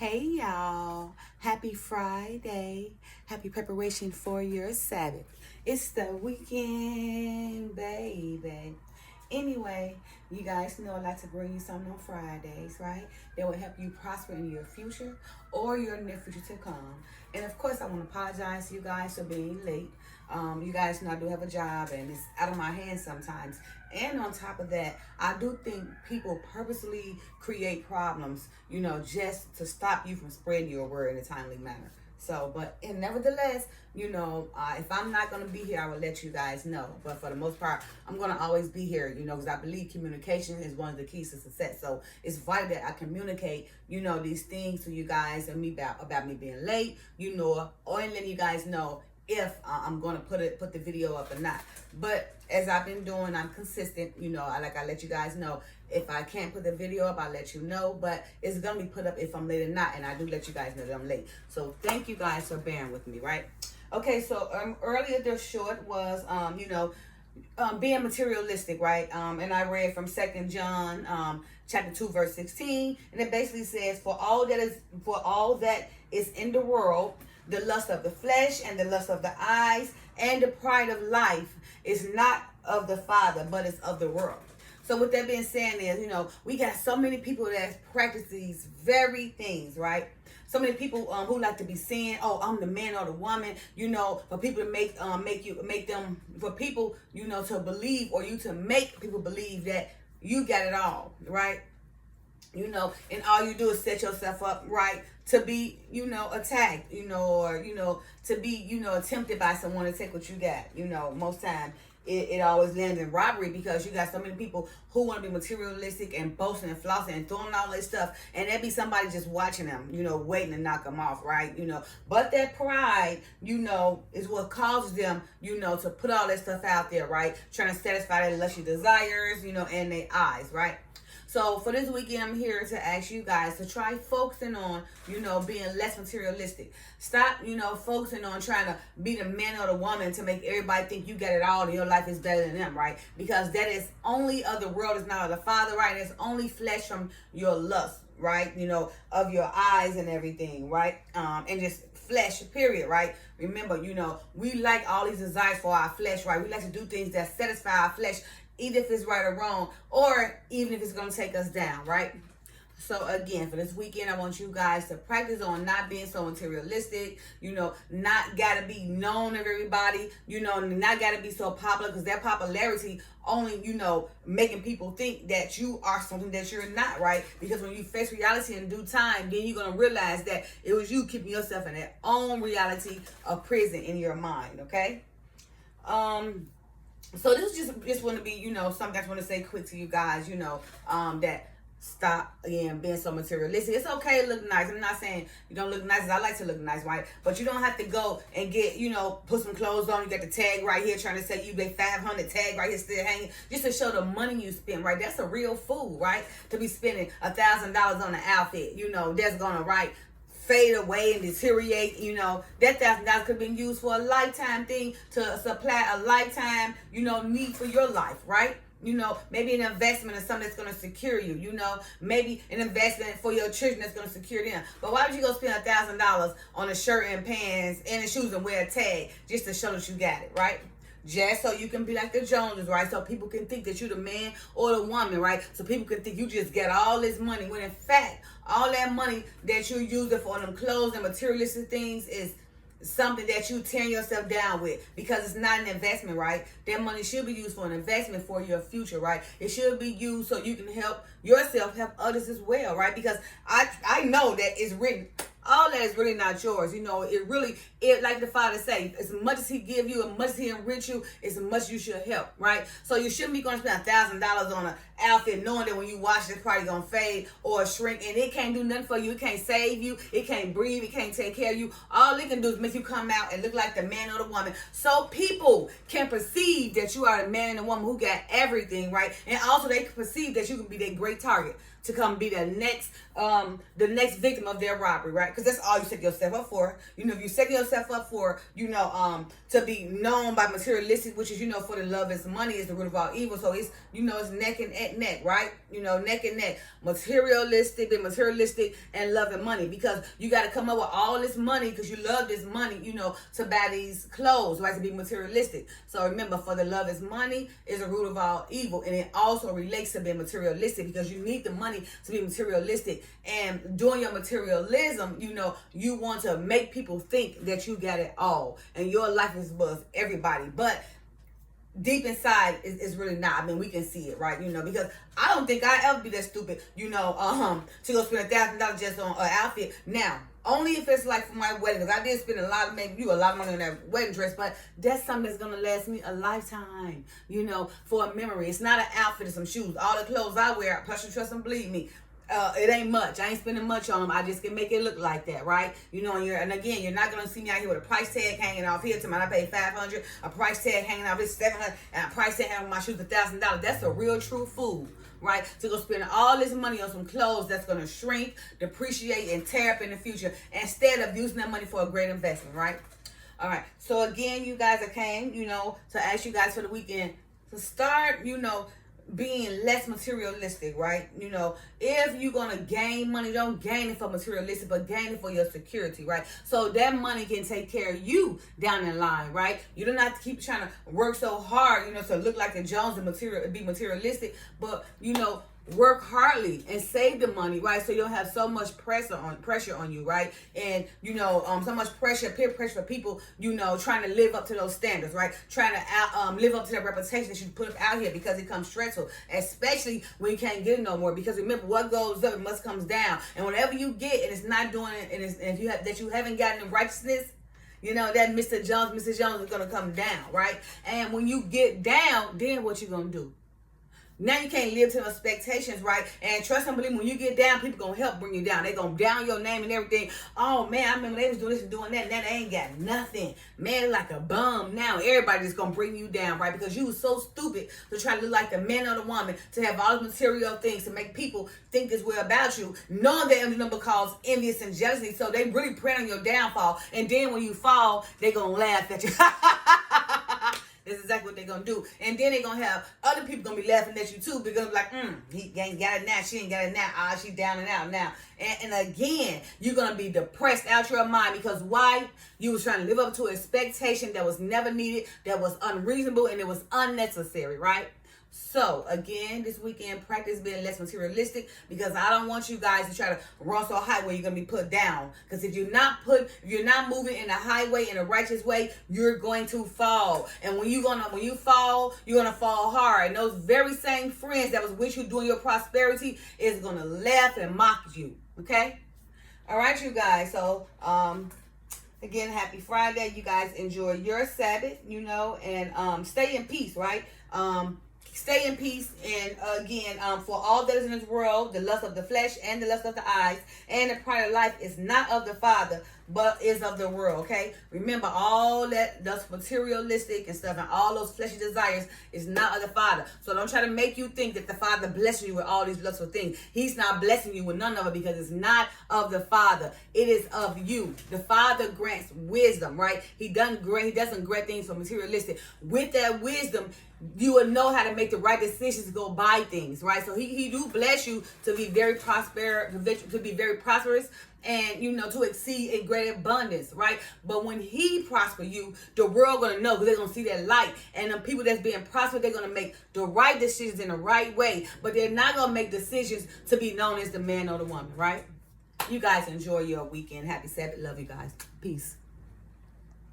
Hey y'all, happy Friday. Happy preparation for your Sabbath. It's the weekend, baby. Anyway, you guys know I like to bring you something on Fridays, right? That will help you prosper in your future or your near future to come. And of course, I want to apologize to you guys for being late. You guys know I do have a job and it's out of my hands sometimes. And on top of that, I do think people purposely create problems, just to stop you from spreading your word in a timely manner. So, and nevertheless, if I'm not going to be here, I will let you guys know. But for the most part, I'm going to always be here, because I believe communication is one of the keys to success. So it's vital that I communicate, these things to you guys and me about me being late, or letting you guys know if I'm going to put the video up or not. But as I've been doing, I'm consistent. I let you guys know. If I can't put the video up, I'll let you know. But it's going to be put up if I'm late or not. And I do let you guys know that I'm late. So thank you guys for bearing with me, right? Okay, so earlier the short was, being materialistic, right? And I read from 2 John chapter 2, verse 16. And it basically says, for all that is in the world, the lust of the flesh and the lust of the eyes and the pride of life is not of the Father, but it's of the world. So with that being said is, we got so many people that practice these very things, right? So many people who like to be saying, "Oh, I'm the man or the woman," for people to for people, to believe, or you to make people believe that you got it all, right? And all you do is set yourself up, right, to be, attacked, or, to be, attempted by someone to take what you got. Most time it always lands in robbery because you got so many people who want to be materialistic and boasting and flossing and throwing all this stuff. And there be somebody just watching them, waiting to knock them off, right? But that pride, is what causes them, to put all that stuff out there, right? Trying to satisfy their lusty desires, and their eyes, right? So for this weekend, I'm here to ask you guys to try focusing on, being less materialistic. Stop, focusing on trying to be the man or the woman to make everybody think you got it all and your life is better than them, right? Because that is only of the world, is not of the Father, right? It's only flesh from your lust, right? Of your eyes and everything, right? And just flesh, period, right? Remember, we like all these desires for our flesh, right? We like to do things that satisfy our flesh, either if it's right or wrong, or even if it's going to take us down, right? So again, for this weekend, I want you guys to practice on not being so materialistic, not got to be known of everybody, not got to be so popular, because that popularity only, making people think that you are something that you're not, right? Because when you face reality in due time, then you're going to realize that it was you keeping yourself in that own reality of prison in your mind, okay? So this is just want to be, something I just want to say quick to you guys, that stop, again, being so materialistic. It's okay to look nice. I'm not saying you don't look nice. I like to look nice, right? But you don't have to go and get, put some clothes on. You got the tag right here trying to say you pay 500, tag right here still hanging, just to show the money you spend, right? That's a real fool, right? To be spending $1,000 on an outfit, that's going to, right, fade away and deteriorate. That $1,000 could have been used for a lifetime thing, to supply a lifetime, need for your life, right? Maybe an investment in something that's going to secure you, maybe an investment for your children that's going to secure them. But why would you go spend $1,000 on a shirt and pants and the shoes and wear a tag just to show that you got it, right? Just so you can be like the Joneses, right? So people can think that you're the man or the woman, right? So people can think you just got all this money, when in fact, all that money that you're using for them clothes and materialistic things is something that you tearing yourself down with, because it's not an investment, right? That money should be used for an investment for your future, right? It should be used so you can help yourself, help others as well, right? Because I know that it's written, all that is really not yours. It like the Father say, as much as he give you, as much as he enrich you, as much you should help, right? So you shouldn't be going to spend $1,000 on an outfit knowing that when you wash it, it's probably going to fade or shrink, and it can't do nothing for you. It can't save you. It can't breathe. It can't take care of you. All it can do is make you come out and look like the man or the woman, so people can perceive that you are the man and the woman who got everything, right? And also they can perceive that you can be their great target. to come be the next victim of their robbery, right? Because that's all you set yourself up for. You know, if you set yourself up for, to be known by materialistic, which is, for the love is money is the root of all evil. So it's, it's neck and neck, right? Neck and neck. Materialistic and loving money, because you got to come up with all this money because you love this money, to buy these clothes, right? To be materialistic. So remember, for the love is money is the root of all evil, and it also relates to being materialistic because you need the money to be materialistic. And doing your materialism, you want to make people think that you got it all and your life is above everybody, but deep inside is really not. I mean, we can see it, right? Because I don't think I ever be that stupid, to go spend $1,000 just on an outfit. Now, only if it's like for my wedding, because I did spend a lot of money on that wedding dress, but that's something that's gonna last me a lifetime, for a memory. It's not an outfit or some shoes. All the clothes I wear, trust and believe me, it ain't much. I ain't spending much on them. I just can make it look like that, right? And again, you're not gonna see me out here with a price tag hanging off here. I paid $500, a price tag hanging off here $700, and a price tag hanging on my shoes $1,000. That's a real true fool, right? To go spend all this money on some clothes that's gonna shrink, depreciate, and tear up in the future instead of using that money for a great investment, right? All right. So again, you guys, I came, to ask you guys for the weekend to start, being less materialistic, right? If you're gonna gain money, don't gain it for materialistic, but gain it for your security, right? So that money can take care of you down the line, right? You don't have to keep trying to work so hard, to look like the Jones and be materialistic, but work hardly and save the money, right? So you don't have so much pressure on you, right? And so much peer pressure for people, trying to live up to those standards, right? Trying to live up to that reputation that you put up out here, because it comes stressful, especially when you can't get it no more. Because remember, what goes up, it must comes down. And whatever you get and it's not doing it, and if you haven't gotten in righteousness, that Mrs. Jones is gonna come down, right? And when you get down, then what you gonna do? Now you can't live to expectations, right? And trust and believe, when you get down, people gonna help bring you down. They gonna down your name and everything. Oh man, I remember they was doing this and doing that. Now they ain't got nothing. Man, like a bum now. Everybody just gonna bring you down, right? Because you was so stupid to try to look like the man or the woman, to have all the material things, to make people think this way about you, knowing that the number cause envious and jealousy. So they really prey on your downfall. And then when you fall, they gonna laugh at you. That's exactly what they're going to do. And then they're going to have other people going to be laughing at you too, because they're like, he ain't got it now. She ain't got it now. She down and out now. And again, you're going to be depressed out your mind, because why? You was trying to live up to an expectation that was never needed, that was unreasonable, and it was unnecessary, right? So again, this weekend, practice being less materialistic, because I don't want you guys to try to run so high where you're gonna be put down. Because if you're not moving in a highway, in a righteous way, you're going to fall. And when you fall, you're gonna fall hard. And those very same friends that was with you during your prosperity is gonna laugh and mock you. Okay? All right, you guys. So again, happy Friday. You guys enjoy your Sabbath, and stay in peace, right? Stay in peace. And again, for all that is in this world, the lust of the flesh and the lust of the eyes and the pride of life is not of the Father, but is of the world. Okay, remember, all that's materialistic and stuff and all those fleshy desires is not of the Father. So don't try to make you think that the Father blessing you with all these lustful things. He's not blessing you with none of it, because it's not of the Father. It is of you. The Father grants wisdom, right? He doesn't grant things for materialistic. With that wisdom, you will know how to make the right decisions to go buy things, right? So he do bless you to be very prosperous, and to exceed in great abundance, right? But when he prosper you, the world gonna know, because they're gonna see that light. And the people that's being prospered, they're gonna make the right decisions in the right way, but they're not gonna make decisions to be known as the man or the woman, right? You guys enjoy your weekend. Happy Sabbath. Love you guys. Peace.